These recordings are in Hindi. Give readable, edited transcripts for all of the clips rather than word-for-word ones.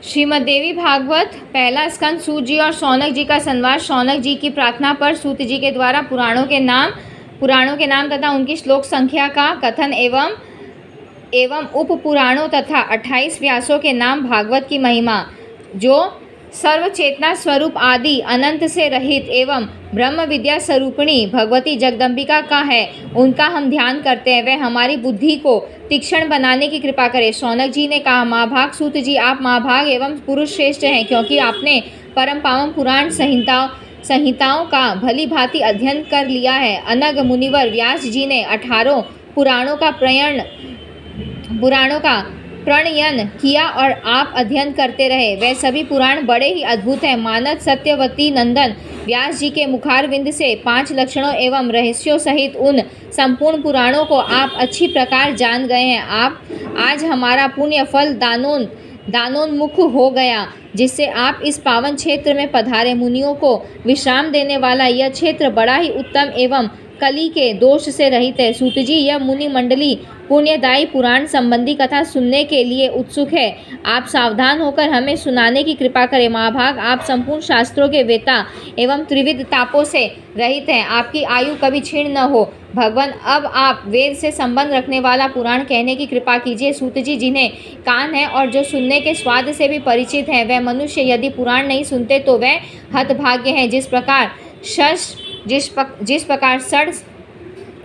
श्रीमद् देवी भागवत पहला स्कंद सूत जी और शौनक जी का संवाद। शौनक जी की प्रार्थना पर सूत जी के द्वारा पुराणों के नाम तथा उनकी श्लोक संख्या का कथन एवं उप पुराणों तथा 28 व्यासों के नाम। भागवत की महिमा जो सर्वचेतना स्वरूप आदि अनंत से रहित एवं ब्रह्म विद्या स्वरूपिणी भगवती जगदम्बिका का है, उनका हम ध्यान करते हैं। वह हमारी बुद्धि को तीक्ष्ण बनाने की कृपा करे। शौनक जी ने कहा, महाभाग सूत जी, आप महाभाग एवं पुरुष श्रेष्ठ हैं, क्योंकि आपने परम पावन पुराण संहिताओं का भली भांति अध्ययन कर लिया है। अनग मुनिवर व्यास जी ने 18 पुराणों का प्रणयन किया और आप अध्ययन करते रहे। वह सभी पुराण बड़े ही अद्भुत हैं। मानद सत्यवती नंदन व्यास जी के मुखारविंद से 5 लक्षणों एवं रहस्यों सहित उन संपूर्ण पुराणों को आप अच्छी प्रकार जान गए हैं। आज हमारा पुण्य फल दानोन्मुख हो गया, जिससे आप इस पावन क्षेत्र में पधारे। मुनियों को विश्राम देने वाला यह क्षेत्र बड़ा ही उत्तम एवं कली के दोष से रहित है। सूत जी, यह मुनि मंडली पुण्यदायी पुराण संबंधी कथा सुनने के लिए उत्सुक है। आप सावधान होकर हमें सुनाने की कृपा करें। महाभाग, आप संपूर्ण शास्त्रों के वेता एवं त्रिविध तापों से रहित हैं। आपकी आयु कभी क्षीण न हो। भगवान, अब आप वेद से संबंध रखने वाला पुराण कहने की कृपा कीजिए। सूत जी, जिन्हें कान है और जो सुनने के स्वाद से भी परिचित हैं, वह मनुष्य यदि पुराण नहीं सुनते तो वह हतभाग्य हैं। जिस प्रकार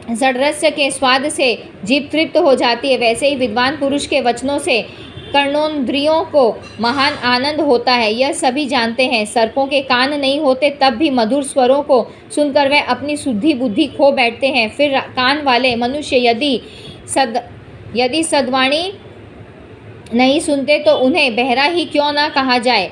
षड्रस्य के स्वाद से जीभ तृप्त हो जाती है, वैसे ही विद्वान पुरुष के वचनों से कर्णोन्द्रियों को महान आनंद होता है। यह सभी जानते हैं। सर्पों के कान नहीं होते, तब भी मधुर स्वरों को सुनकर वह अपनी शुद्धि बुद्धि खो बैठते हैं। फिर कान वाले मनुष्य यदि सद्वाणी नहीं सुनते तो उन्हें बहरा ही क्यों न कहा जाए।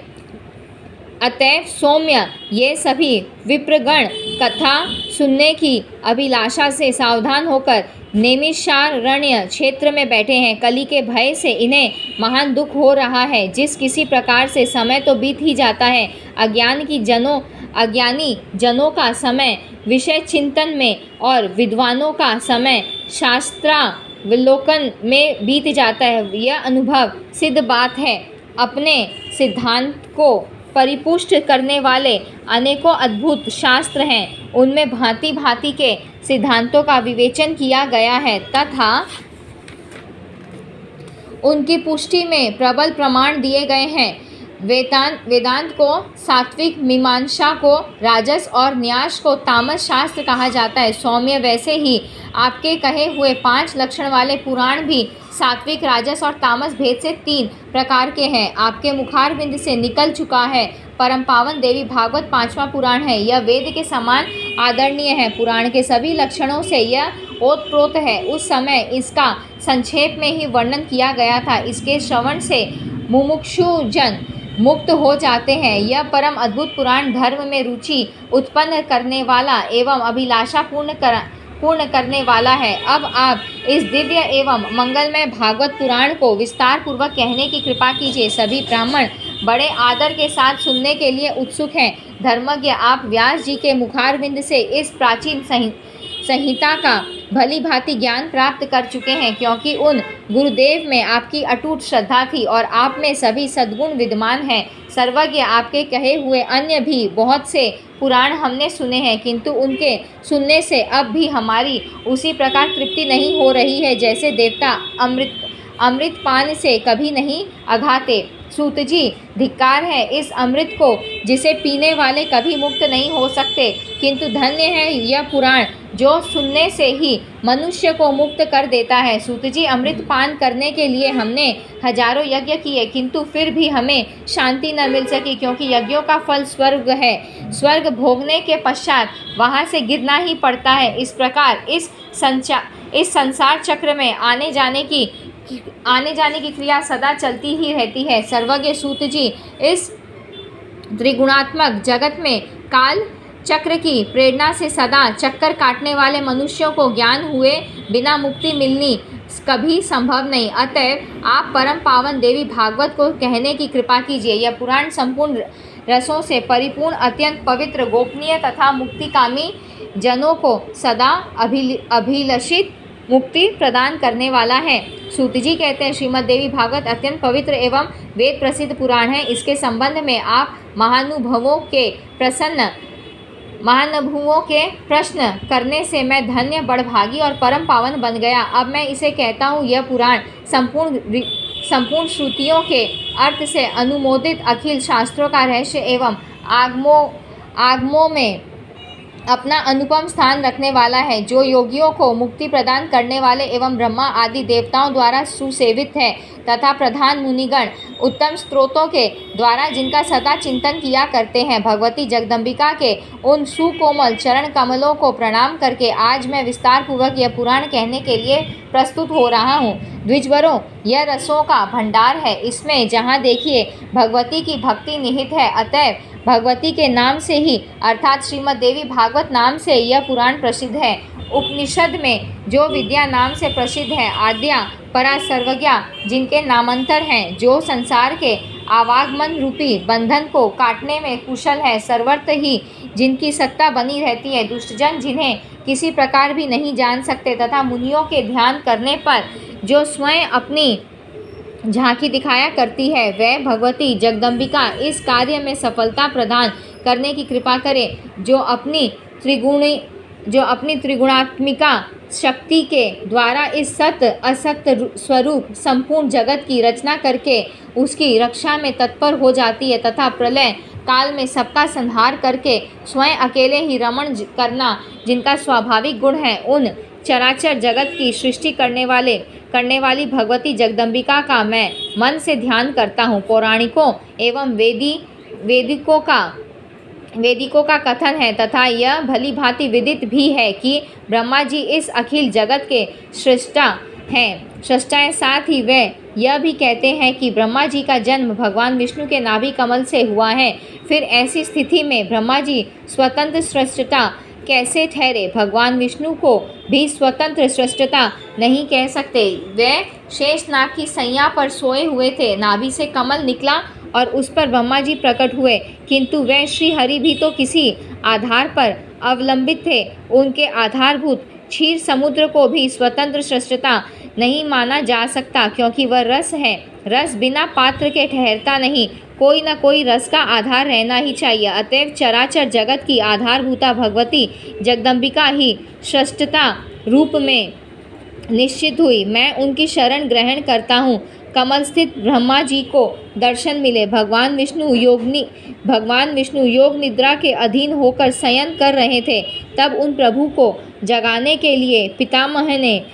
अतएव सौम्य, ये सभी विप्रगण कथा सुनने की अभिलाषा से सावधान होकर नैमिषारण्य क्षेत्र में बैठे हैं। कली के भय से इन्हें महान दुख हो रहा है। जिस किसी प्रकार से समय तो बीत ही जाता है। अज्ञानी जनों का समय विषय चिंतन में और विद्वानों का समय शास्त्रावलोकन में बीत जाता है। यह अनुभव सिद्ध बात है। अपने सिद्धांत को परिपुष्ट करने वाले अनेकों अद्भुत शास्त्र हैं। उनमें भांति भांति के सिद्धांतों का विवेचन किया गया है तथा उनकी पुष्टि में प्रबल प्रमाण दिए गए हैं। वेदांत को सात्विक, मीमांसा को राजस और न्यास को तामस शास्त्र कहा जाता है। सौम्य, वैसे ही आपके कहे हुए 5 लक्षण वाले पुराण भी सात्विक, राजस और तामस भेद से 3 प्रकार के हैं। आपके मुखारविंद से निकल चुका है। परम पावन देवी भागवत 5वां पुराण है। यह वेद के समान आदरणीय है। पुराण के सभी लक्षणों से यह ओतप्रोत है। उस समय इसका संक्षेप में ही वर्णन किया गया था। इसके श्रवण से मुमुक्षुजन मुक्त हो जाते हैं। यह परम अद्भुत पुराण धर्म में रुचि उत्पन्न करने वाला एवं अभिलाषा पूर्ण करने वाला है। अब आप इस दिव्य एवं मंगलमय भागवत पुराण को विस्तार पूर्वक कहने की कृपा कीजिए। सभी ब्राह्मण बड़े आदर के साथ सुनने के लिए उत्सुक हैं। धर्मज्ञ, आप व्यास जी के मुखारविंद से इस प्राचीन संहिता का भली भांति ज्ञान प्राप्त कर चुके हैं, क्योंकि उन गुरुदेव में आपकी अटूट श्रद्धा थी और आप में सभी सद्गुण विद्यमान हैं। सर्वज्ञ, आपके कहे हुए अन्य भी बहुत से पुराण हमने सुने हैं, किंतु उनके सुनने से अब भी हमारी उसी प्रकार तृप्ति नहीं हो रही है जैसे देवता अमृत पान से कभी नहीं अघाते। सूत जी, धिक्कार है इस अमृत को जिसे पीने वाले कभी मुक्त नहीं हो सकते, किंतु धन्य है यह पुराण जो सुनने से ही मनुष्य को मुक्त कर देता है। सूत जी, अमृत पान करने के लिए हमने हजारों यज्ञ किए, किंतु फिर भी हमें शांति न मिल सकी, क्योंकि यज्ञों का फल स्वर्ग है। स्वर्ग भोगने के पश्चात वहाँ से गिरना ही पड़ता है। इस प्रकार इस संसार चक्र में आने जाने की क्रिया सदा चलती ही रहती है। सर्वज्ञ सूत जी, इस त्रिगुणात्मक जगत में काल चक्र की प्रेरणा से सदा चक्कर काटने वाले मनुष्यों को ज्ञान हुए बिना मुक्ति मिलनी कभी संभव नहीं। अतएव आप परम पावन देवी भागवत को कहने की कृपा कीजिए। यह पुराण संपूर्ण रसों से परिपूर्ण, अत्यंत पवित्र, गोपनीय तथा मुक्तिकामी जनों को सदा अभिलषित मुक्ति प्रदान करने वाला है। सूत जी कहते हैं, श्रीमद् देवी भागवत अत्यंत पवित्र एवं वेद प्रसिद्ध पुराण है। इसके संबंध में आप महानुभवों के प्रश्न करने से मैं धन्य, बड़भागी और परम पावन बन गया। अब मैं इसे कहता हूँ, यह पुराण संपूर्ण श्रुतियों के अर्थ से अनुमोदित, अखिल शास्त्रों का रहस्य एवं आगमों में अपना अनुपम स्थान रखने वाला है, जो योगियों को मुक्ति प्रदान करने वाले एवं ब्रह्मा आदि देवताओं द्वारा सुसेवित है तथा प्रधान मुनिगण उत्तम स्त्रोतों के द्वारा जिनका सदा चिंतन किया करते हैं। भगवती जगदम्बिका के उन सुकोमल चरण कमलों को प्रणाम करके आज मैं विस्तार पूर्वक यह पुराण कहने के लिए प्रस्तुत हो रहा हूँ। द्विजवरों, यह रसों का भंडार है। इसमें जहाँ देखिए भगवती की भक्ति निहित है। अतएव भगवती के नाम से ही अर्थात श्रीमद् देवी भागवत नाम से यह पुराण प्रसिद्ध है। उपनिषद में जो विद्या नाम से प्रसिद्ध है, आद्या परा सर्वज्ञा जिनके नामांतर हैं, जो संसार के आवागमन रूपी बंधन को काटने में कुशल है, सर्वत्र ही जिनकी सत्ता बनी रहती है, दुष्टजन जिन्हें किसी प्रकार भी नहीं जान सकते तथा मुनियों के ध्यान करने पर जो स्वयं अपनी झांकी दिखाया करती है, वह भगवती जगदम्बिका इस कार्य में सफलता प्रदान करने की कृपा करे। जो अपनी त्रिगुणात्मिका शक्ति के द्वारा इस सत्य असत्य स्वरूप संपूर्ण जगत की रचना करके उसकी रक्षा में तत्पर हो जाती है तथा प्रलय काल में सबका संहार करके स्वयं अकेले ही रमण करना जिनका स्वाभाविक गुण है, उन चराचर जगत की सृष्टि करने वाली भगवती जगदम्बिका का मैं मन से ध्यान करता हूँ। पौराणिकों एवं वेदिकों का कथन है तथा यह भली भांति विदित भी है कि ब्रह्मा जी इस अखिल जगत के सृष्टा हैं। साथ ही वे यह भी कहते हैं कि ब्रह्मा जी का जन्म भगवान विष्णु के नाभि कमल से हुआ है। फिर ऐसी स्थिति में ब्रह्मा जी स्वतंत्र सृष्टा कैसे ठहरे? भगवान विष्णु को भी स्वतंत्र सृष्टा नहीं कह सकते। वे शेषनाग की सैया पर सोए हुए थे, नाभि से कमल निकला और उस पर ब्रह्मा जी प्रकट हुए, किंतु वे श्री हरि भी तो किसी आधार पर अवलंबित थे। उनके आधारभूत क्षीर समुद्र को भी स्वतंत्र सृष्टा नहीं माना जा सकता, क्योंकि वह रस है। रस बिना पात्र के ठहरता नहीं, कोई न कोई रस का आधार रहना ही चाहिए। अतएव चराचर जगत की आधारभूता भगवती जगदम्बिका ही सृष्टता रूप में निश्चित हुई। मैं उनकी शरण ग्रहण करता हूँ। कमल स्थित ब्रह्मा जी को दर्शन मिले। भगवान विष्णु योग निद्रा के अधीन होकर शयन कर रहे थे। तब उन प्रभु को जगाने के लिए पितामह ने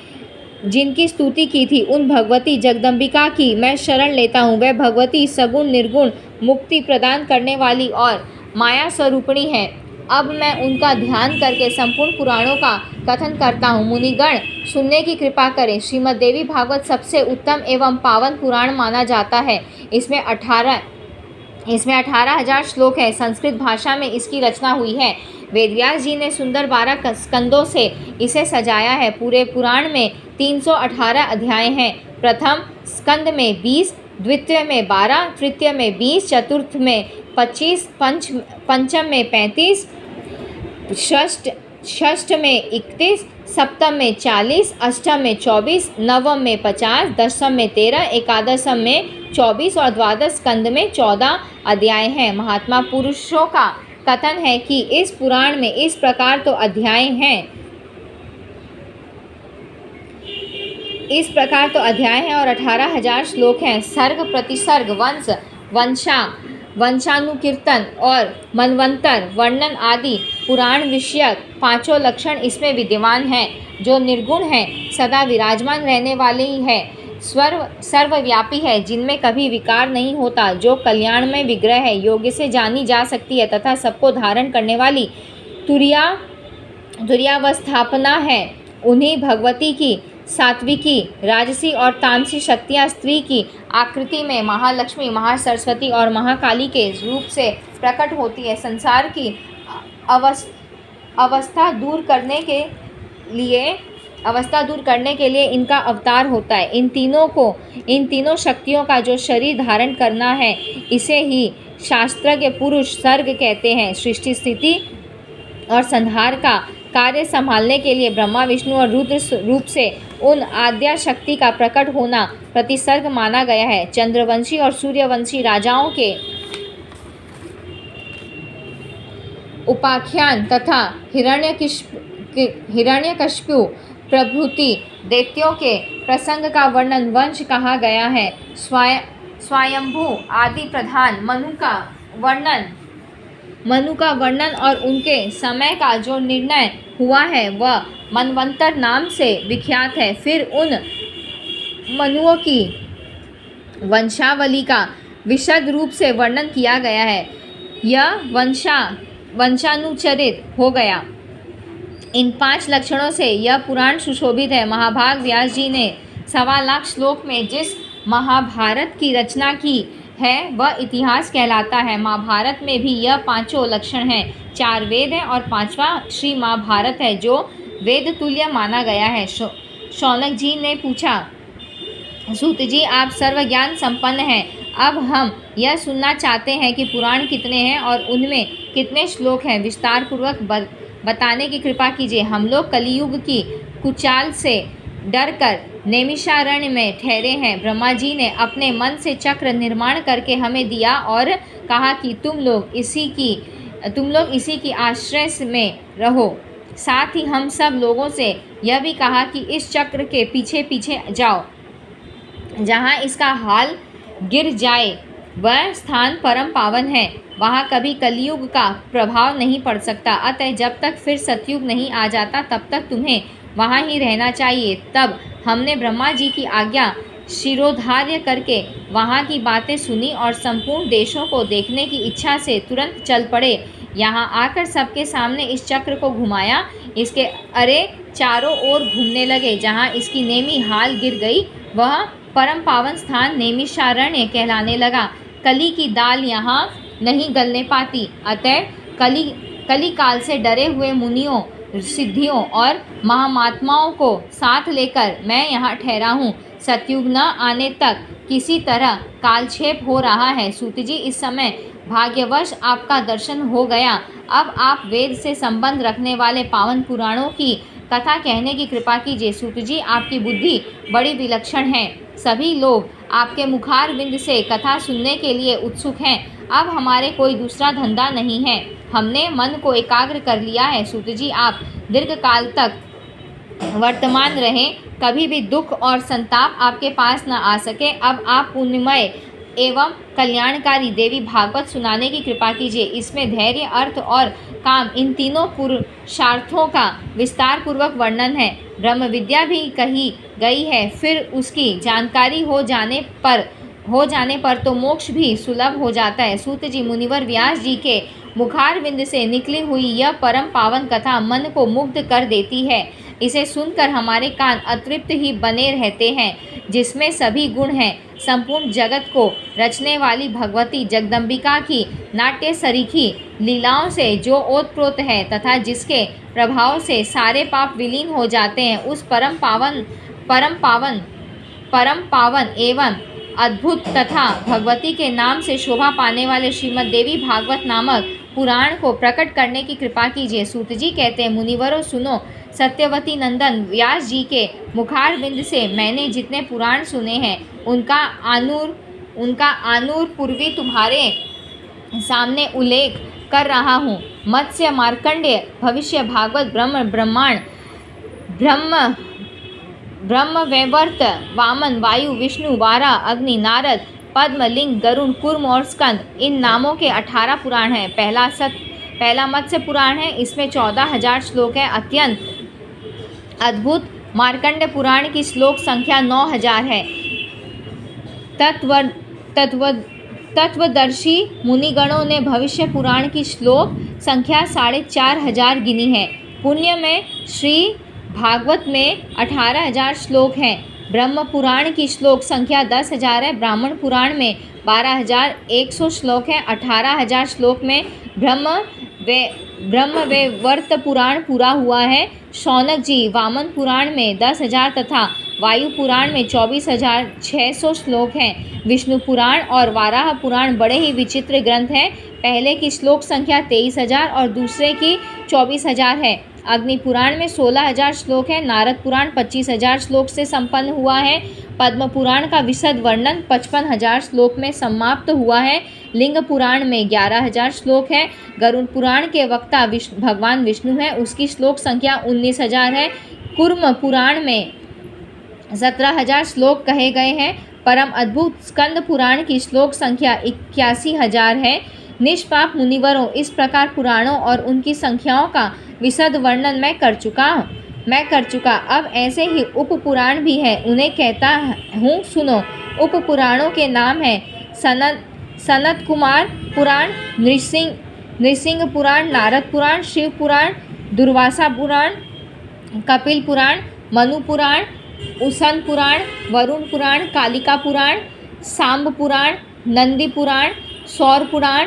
जिनकी स्तुति की थी, उन भगवती जगदम्बिका की मैं शरण लेता हूँ। वह भगवती सगुण निर्गुण मुक्ति प्रदान करने वाली और माया स्वरूपिणी है। अब मैं उनका ध्यान करके संपूर्ण पुराणों का कथन करता हूँ। मुनिगण सुनने की कृपा करें। श्रीमद् देवी भागवत सबसे उत्तम एवं पावन पुराण माना जाता है। इसमें 18,000 श्लोक है। संस्कृत भाषा में इसकी रचना हुई है। वेदव्यास जी ने सुंदर 12 स्कंदों से इसे सजाया है। पूरे पुराण में 318 अध्याय हैं। प्रथम स्कंद में 20, द्वितीय में 12, तृतीय में 20, चतुर्थ में 25, पंचम में 35, षष्ठ में 31, सप्तम में 40, अष्टम में 24, नवम में 50, दशम में 13, एकादशम में 24 और द्वादश स्कंद में 14 अध्याय हैं। महात्मा पुरुषों का कथन है कि इस पुराण में इस प्रकार तो अध्याय हैं और 18,000 श्लोक हैं। सर्ग प्रतिसर्ग, वंश वंशानुकीर्तन और मनवंतर वर्णन आदि पुराण विषयक 5 लक्षण इसमें विद्यमान हैं। जो निर्गुण है, सदा विराजमान रहने वाले ही है, सर्वव्यापी है, जिनमें कभी विकार नहीं होता, जो कल्याणमय विग्रह है, योग्य से जानी जा सकती है तथा सबको धारण करने वाली तुर्यावस्थापना है। उन्हीं भगवती की सात्विकी, राजसी और तामसी शक्तियाँ स्त्री की आकृति में महालक्ष्मी, महासरस्वती और महाकाली के रूप से प्रकट होती है। संसार की अवस्था दूर करने के लिए इनका अवतार होता है। इन तीनों शक्तियों का जो शरीर धारण करना है, इसे ही शास्त्र के पुरुष सर्ग कहते हैं। सृष्टि स्थिति और संहार का कार्य संभालने के लिए ब्रह्मा, विष्णु और रुद्र रूप से उन आद्या शक्ति का प्रकट होना प्रतिसर्ग माना गया है। चंद्रवंशी और सूर्यवंशी राजाओं के उपाख्यान तथा हिरण्यकशिपु प्रभृति दैत्यों के प्रसंग का वर्णन वंश कहा गया है। स्वयंभू आदि प्रधान मनु का वर्णन और उनके समय का जो निर्णय हुआ है वह मनवंतर नाम से विख्यात है। फिर उन मनुओं की वंशावली का विशद रूप से वर्णन किया गया है। यह वंशानुचरित हो गया। इन 5 लक्षणों से यह पुराण सुशोभित है। महाभाग व्यास जी ने 1.25 लाख श्लोक में जिस महाभारत की रचना की है वह इतिहास कहलाता है। महाभारत में भी यह 5 लक्षण हैं। 4 वेद हैं और 5वां श्री महाभारत है जो वेद तुल्य माना गया है। शौनक जी ने पूछा, सूत जी आप सर्वज्ञान संपन्न हैं, अब हम यह सुनना चाहते हैं कि पुराण कितने हैं और उनमें कितने श्लोक हैं, विस्तार पूर्वक बताने की कृपा कीजिए। हम लोग कलियुग की कुचाल से डरकर नैमिषारण्य में ठहरे हैं। ब्रह्मा जी ने अपने मन से चक्र निर्माण करके हमें दिया और कहा कि तुम लोग इसी की आश्रय में रहो। साथ ही हम सब लोगों से यह भी कहा कि इस चक्र के पीछे पीछे जाओ। जहाँ इसका हाल गिर जाए वह स्थान परम पावन है, वहाँ कभी कलियुग का प्रभाव नहीं पड़ सकता। अतः जब तक फिर सतयुग नहीं आ जाता तब तक तुम्हें वहाँ ही रहना चाहिए। तब हमने ब्रह्मा जी की आज्ञा शिरोधार्य करके वहाँ की बातें सुनी और संपूर्ण देशों को देखने की इच्छा से तुरंत चल पड़े। यहाँ आकर सबके सामने इस चक्र को घुमाया, इसके अरे चारों ओर घूमने लगे। जहाँ इसकी नेमी हाल गिर गई वह परम पावन स्थान नैमिषारण्य कहलाने लगा। कली की दाल यहाँ नहीं गलने पाती, अतः कली काल से डरे हुए मुनियों, सिद्धियों और महामात्माओं को साथ लेकर मैं यहाँ ठहरा हूँ। सतयुग न आने तक किसी तरह कालक्षेप हो रहा है। सूत जी इस समय भाग्यवश आपका दर्शन हो गया। अब आप वेद से संबंध रखने वाले पावन पुराणों की कथा कहने की कृपा कीजिए। सूत जी आपकी बुद्धि बड़ी विलक्षण है। सभी लोग आपके मुखारविंद से कथा सुनने के लिए उत्सुक हैं। अब हमारे कोई दूसरा धंधा नहीं है, हमने मन को एकाग्र कर लिया है। सूत जी आप दीर्घ काल तक वर्तमान रहें, कभी भी दुख और संताप आपके पास न आ सके। अब आप पुण्यमय एवं कल्याणकारी देवी भागवत सुनाने की कृपा कीजिए। इसमें धैर्य, अर्थ और काम इन तीनों पुरुषार्थों का विस्तार पूर्वक वर्णन है। ब्रह्म विद्या भी कही गई है, फिर उसकी जानकारी हो जाने पर तो मोक्ष भी सुलभ हो जाता है। सूत जी मुनिवर व्यास जी के मुखारविंद से निकली हुई यह परम पावन कथा मन को मुग्ध कर देती है। इसे सुनकर हमारे कान अतृप्त ही बने रहते हैं, जिसमें सभी गुण हैं। संपूर्ण जगत को रचने वाली भगवती जगदम्बिका की नाट्य सरीखी लीलाओं से जो ओतप्रोत है तथा जिसके प्रभाव से सारे पाप विलीन हो जाते हैं, उस परम पावन एवं अद्भुत तथा भगवती के नाम से शोभा पाने वाले श्रीमद् देवी भागवत नामक पुराण को प्रकट करने की कृपा कीजिए। सूत जी कहते हैं, मुनिवरों सुनो, सत्यवती नंदन व्यास जी के मुखारविंद से मैंने जितने पुराण सुने हैं उनका आनूर पूर्वी तुम्हारे सामने उल्लेख कर रहा हूँ। मत्स्य, मार्कंडेय, भविष्य, भागवत, ब्रह्म वैवर्त, वामन, वायु, विष्णु, वारा, अग्नि, नारद, पद्म, लिंग, गरुण, कूर्म और स्कंद, इन नामों के 18 पुराण हैं। पहला मत्स्य पुराण है, इसमें 14,000 श्लोक है, अत्यंत अद्भुत। मार्कंड पुराण की श्लोक संख्या 9,000 है। तत्वदर्शी मुनिगणों ने भविष्य पुराण की श्लोक संख्या 4,500 गिनी है। पुण्य में श्री भागवत में 18,000 श्लोक हैं। ब्रह्म पुराण की श्लोक संख्या 10,000 है। ब्राह्मण पुराण में 12,100 श्लोक हैं। 18,000 श्लोक में ब्रह्मवैवर्त पुराण पूरा हुआ है। शौनक जी वामन पुराण में 10,000 तथा वायु पुराण में 24,600 श्लोक हैं। विष्णु पुराण और वाराह पुराण बड़े ही विचित्र ग्रंथ हैं। पहले की श्लोक संख्या 23,000 और दूसरे की 24,000 है। अग्नि पुराण में 16,000 श्लोक हैं। नारद पुराण 25,000 श्लोक से संपन्न हुआ है। पद्म पुराण का विशद वर्णन 55,000 श्लोक में समाप्त हुआ है। लिंग पुराण में 11,000 श्लोक है। गरुड़ पुराण के वक्ता भगवान विष्णु है, उसकी श्लोक संख्या 19,000 है। कूर्म पुराण में 17,000 श्लोक कहे गए हैं। परम अद्भुत स्कंद पुराण की श्लोक संख्या 81,000 है। निष्पाप मुनिवरों, इस प्रकार पुराणों और उनकी संख्याओं का विशद वर्णन मैं कर चुका। अब ऐसे ही उप पुराण भी हैं, उन्हें कहता हूँ सुनो। उप पुराणों के नाम हैं सनत कुमार पुराण, नृसिंह पुराण, नारद पुराण, शिव पुराण, दुर्वासा पुराण, कपिल पुराण, मनु पुराण, उसन पुराण, वरुण पुराण, कालिका पुराण, सांब पुराण, नंदी पुराण, सौर पुराण,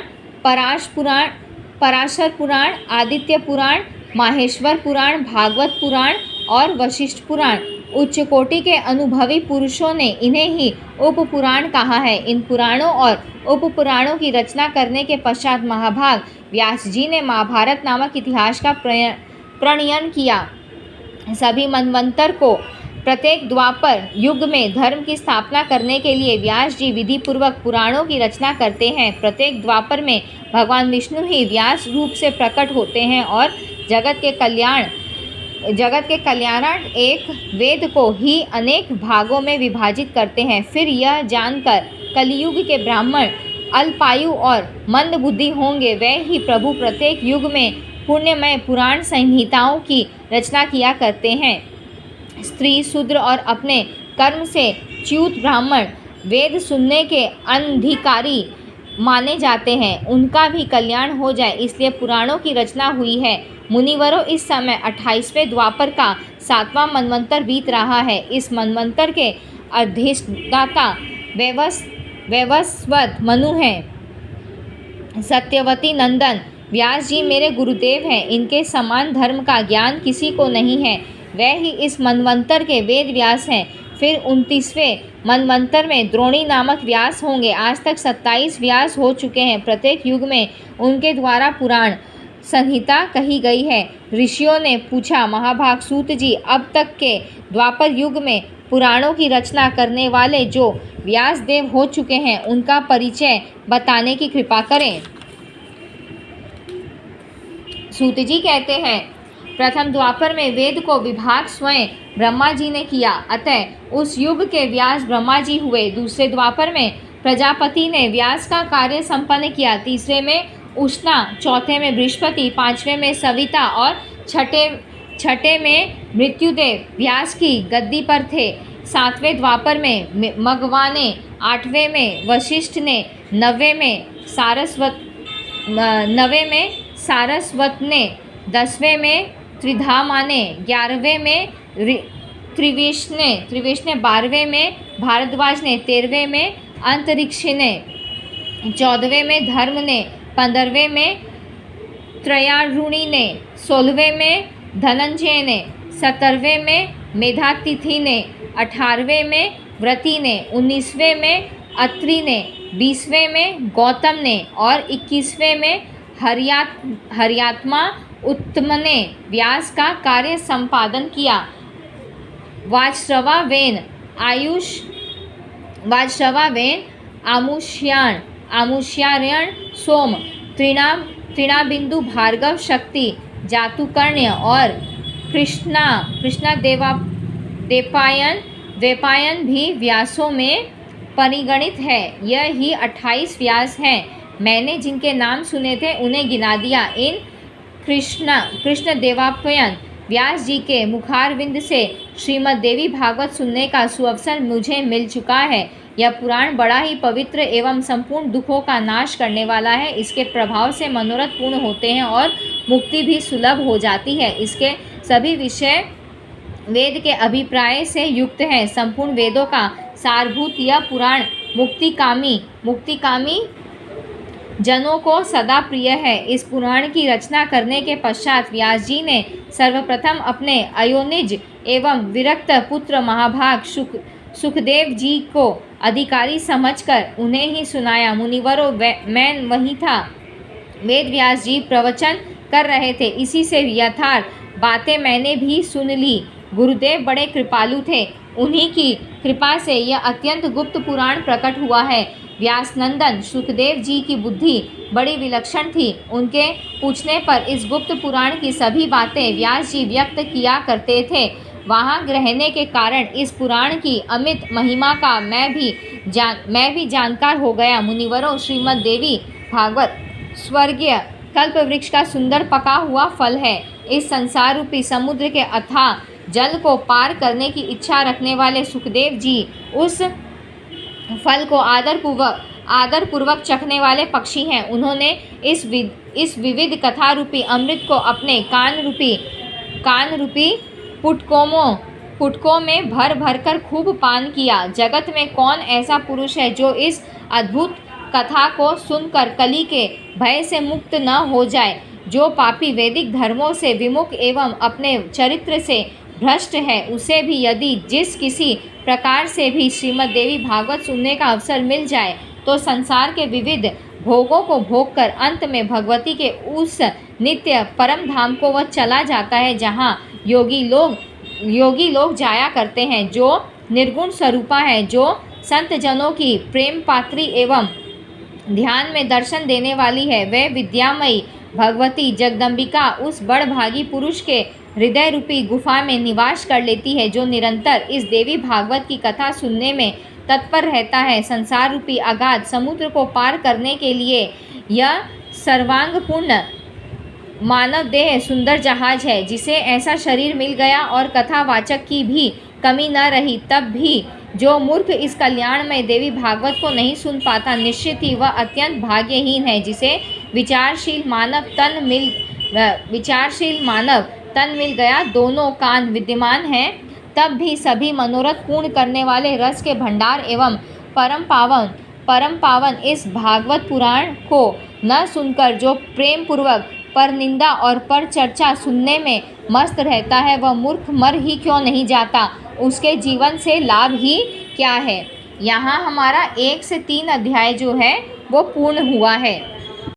पराशर पुराण, आदित्य पुराण, माहेश्वर पुराण, भागवत पुराण और वशिष्ठ पुराण। उच्च कोटि के अनुभवी पुरुषों ने इन्हें ही उप पुराण कहा है। इन पुराणों और उप पुराणों की रचना करने के पश्चात महाभाग व्यास जी ने महाभारत नामक इतिहास का प्रणयन किया। सभी मनवंतर को प्रत्येक द्वापर युग में धर्म की स्थापना करने के लिए व्यास जी विधि पूर्वक पुराणों की रचना करते हैं। प्रत्येक द्वापर में भगवान विष्णु ही व्यास रूप से प्रकट होते हैं और जगत के कल्याणार्थ एक वेद को ही अनेक भागों में विभाजित करते हैं। फिर यह जानकर कलियुग के ब्राह्मण अल्पायु और मंद बुद्धि होंगे, वे ही प्रभु प्रत्येक युग में पुण्यमय पुराण संहिताओं की रचना किया करते हैं। स्त्री, शूद्र और अपने कर्म से च्युत ब्राह्मण वेद सुनने के अनधिकारी माने जाते हैं, उनका भी कल्याण हो जाए, इसलिए पुराणों की रचना हुई है। मुनिवरों, इस समय 28वें द्वापर का 7वां मनवंतर बीत रहा है। इस मनवंतर के अधिष्ठाता वैवस्वत मनु हैं। सत्यवती नंदन व्यास जी मेरे गुरुदेव हैं। इनके समान धर्म का ज्ञान किसी को नहीं है। वह ही इस मनवंतर के वेद व्यास हैं। फिर 29वें मनवंतर में द्रोणी नामक व्यास होंगे। आज तक 27 व्यास हो चुके हैं। प्रत्येक युग में उनके द्वारा पुराण संहिता कही गई है। ऋषियों ने पूछा, महाभाग सूत जी, अब तक के द्वापर युग में पुराणों की रचना करने वाले जो व्यास देव हो चुके हैं, उनका परिचय बताने की कृपा करें। सूत जी कहते हैं, प्रथम द्वापर में वेद को विभाग स्वयं ब्रह्मा जी ने किया, अतः उस युग के व्यास ब्रह्मा जी हुए। दूसरे द्वापर में प्रजापति ने व्यास का कार्य संपन्न किया। तीसरे में उष्णा, चौथे में बृहस्पति, पांचवें में सविता और छठे में मृत्युदेव व्यास की गद्दी पर थे। सातवें द्वापर में मघवा ने, आठवें में वशिष्ठ ने, नवे में सारस्वत ने, 10वें में त्रिधामा ने, 11वें में त्रिवेश ने, 12वें में भारद्वाज ने, 13वें में अंतरिक्ष ने, 14वें में धर्म ने, 15वें में त्रयारुणी ने, 16वें में धनंजय ने, 17वें में मेधातिथि ने, 18वें में व्रती ने, 19वें में अत्रि ने, 20वें में गौतम ने और 21वें में हरियात्मा उत्तम ने व्यास का कार्य संपादन किया। वाजश्रवा वेन आमुष्यायण सोम, तृणाबिंदु, भार्गव, शक्ति, जातुकर्ण्य और कृष्णा द्वैपायन भी व्यासों में परिगणित है। यह ही 28 व्यास हैं। मैंने जिनके नाम सुने थे उन्हें गिना दिया। इन कृष्ण देवाप्यन व्यास जी के मुखारविंद से श्रीमद् देवी भागवत सुनने का सुअवसर मुझे मिल चुका है। यह पुराण बड़ा ही पवित्र एवं संपूर्ण दुखों का नाश करने वाला है। इसके प्रभाव से मनोरथ पूर्ण होते हैं और मुक्ति भी सुलभ हो जाती है। इसके सभी विषय वेद के अभिप्राय से युक्त हैं। संपूर्ण वेदों का सारभूत यह पुराण मुक्तिकामी जनों को सदा प्रिय है। इस पुराण की रचना करने के पश्चात व्यास जी ने सर्वप्रथम अपने अयोनिज एवं विरक्त पुत्र महाभाग सुखदेव जी को अधिकारी समझकर उन्हें ही सुनाया। मुनिवरों, मैं वहीं था। वेद व्यास जी प्रवचन कर रहे थे। इसी से यथार्थ बातें मैंने भी सुन ली। गुरुदेव बड़े कृपालु थे, उन्हीं की कृपा से यह अत्यंत गुप्त पुराण प्रकट हुआ है। व्यासनंदन सुखदेव जी की बुद्धि बड़ी विलक्षण थी। उनके पूछने पर इस गुप्त पुराण की सभी बातें व्यास जी व्यक्त किया करते थे। वहाँ रहने के कारण इस पुराण की अमित महिमा का मैं भी जानकार हो गया। मुनिवरों, श्रीमद् देवी भागवत स्वर्गीय कल्प वृक्ष का सुंदर पका हुआ फल है। इस संसार रूपी समुद्र के अथाह जल को पार करने की इच्छा रखने वाले सुखदेव जी उस फल को आदरपूर्वक चखने वाले पक्षी हैं। उन्होंने इस विविध कथा रूपी अमृत को अपने कान रूपी पुटकों में भर भर कर खूब पान किया। जगत में कौन ऐसा पुरुष है जो इस अद्भुत कथा को सुनकर कली के भय से मुक्त न हो जाए। जो पापी वैदिक धर्मों से विमुख एवं अपने चरित्र से भ्रष्ट है, उसे भी यदि जिस किसी प्रकार से भी श्रीमद् देवी भागवत सुनने का अवसर मिल जाए तो संसार के विविध भोगों को भोग कर अंत में भगवती के उस नित्य परम धाम को वह चला जाता है जहाँ योगी लोग जाया करते हैं, जो निर्गुण स्वरूपा है, जो संत जनों की प्रेम पात्री एवं ध्यान में दर्शन देने वाली है। वह विद्यामयी भगवती जगदम्बिका उस बड़भागी पुरुष के हृदय रूपी गुफा में निवास कर लेती है, जो निरंतर इस देवी भागवत की कथा सुनने में तत्पर रहता है। संसार रूपी अगाध समुद्र को पार करने के लिए यह सर्वांगपूर्ण मानव देह सुंदर जहाज है। जिसे ऐसा शरीर मिल गया और कथावाचक की भी कमी न रही, तब भी जो मूर्ख इस कल्याणमय देवी भागवत को नहीं सुन पाता, निश्चित ही वह अत्यंत भाग्यहीन है। जिसे विचारशील मानव तन मिल गया, दोनों कान विद्यमान हैं, तब भी सभी मनोरथ पूर्ण करने वाले रस के भंडार एवं परम पावन इस भागवत पुराण को न सुनकर जो प्रेम पूर्वक पर निंदा और पर चर्चा सुनने में मस्त रहता है, वह मूर्ख मर ही क्यों नहीं जाता, उसके जीवन से लाभ ही क्या है। यहाँ हमारा 1 से 3 अध्याय जो है वो पूर्ण हुआ है।